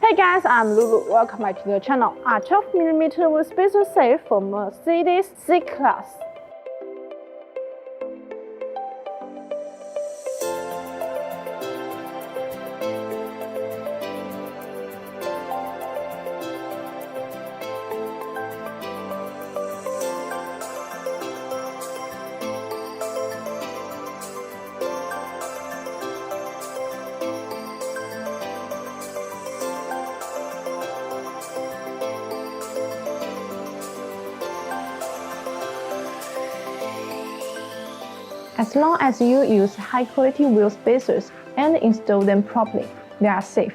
Hey guys, I'm Lulu. Welcome back to the channel. A 12mm wheel spacer safe for Mercedes C-Class. As long as you use high-quality wheel spacers and install them properly, they are safe.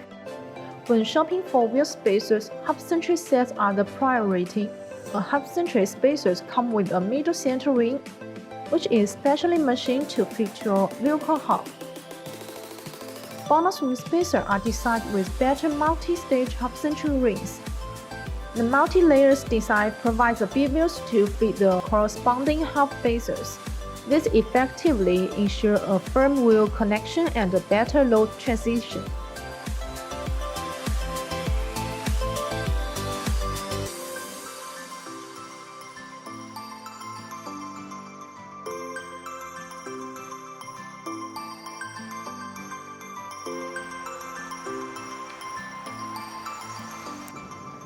When shopping for wheel spacers, half-century sets are the priority. A half-century spacers come with a middle center ring, which is specially machined to fit your vehicle hub. BONOSS wheel spacers are designed with better multi-stage half-century rings. The multi-layers design provides the beavers to fit the corresponding half spacers. This effectively ensures a firm wheel connection and a better load transition.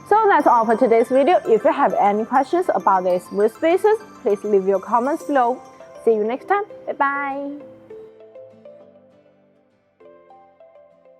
So that's all for today's video. If you have any questions about these wheel spacers, please leave your comments below. See you next time. Bye bye.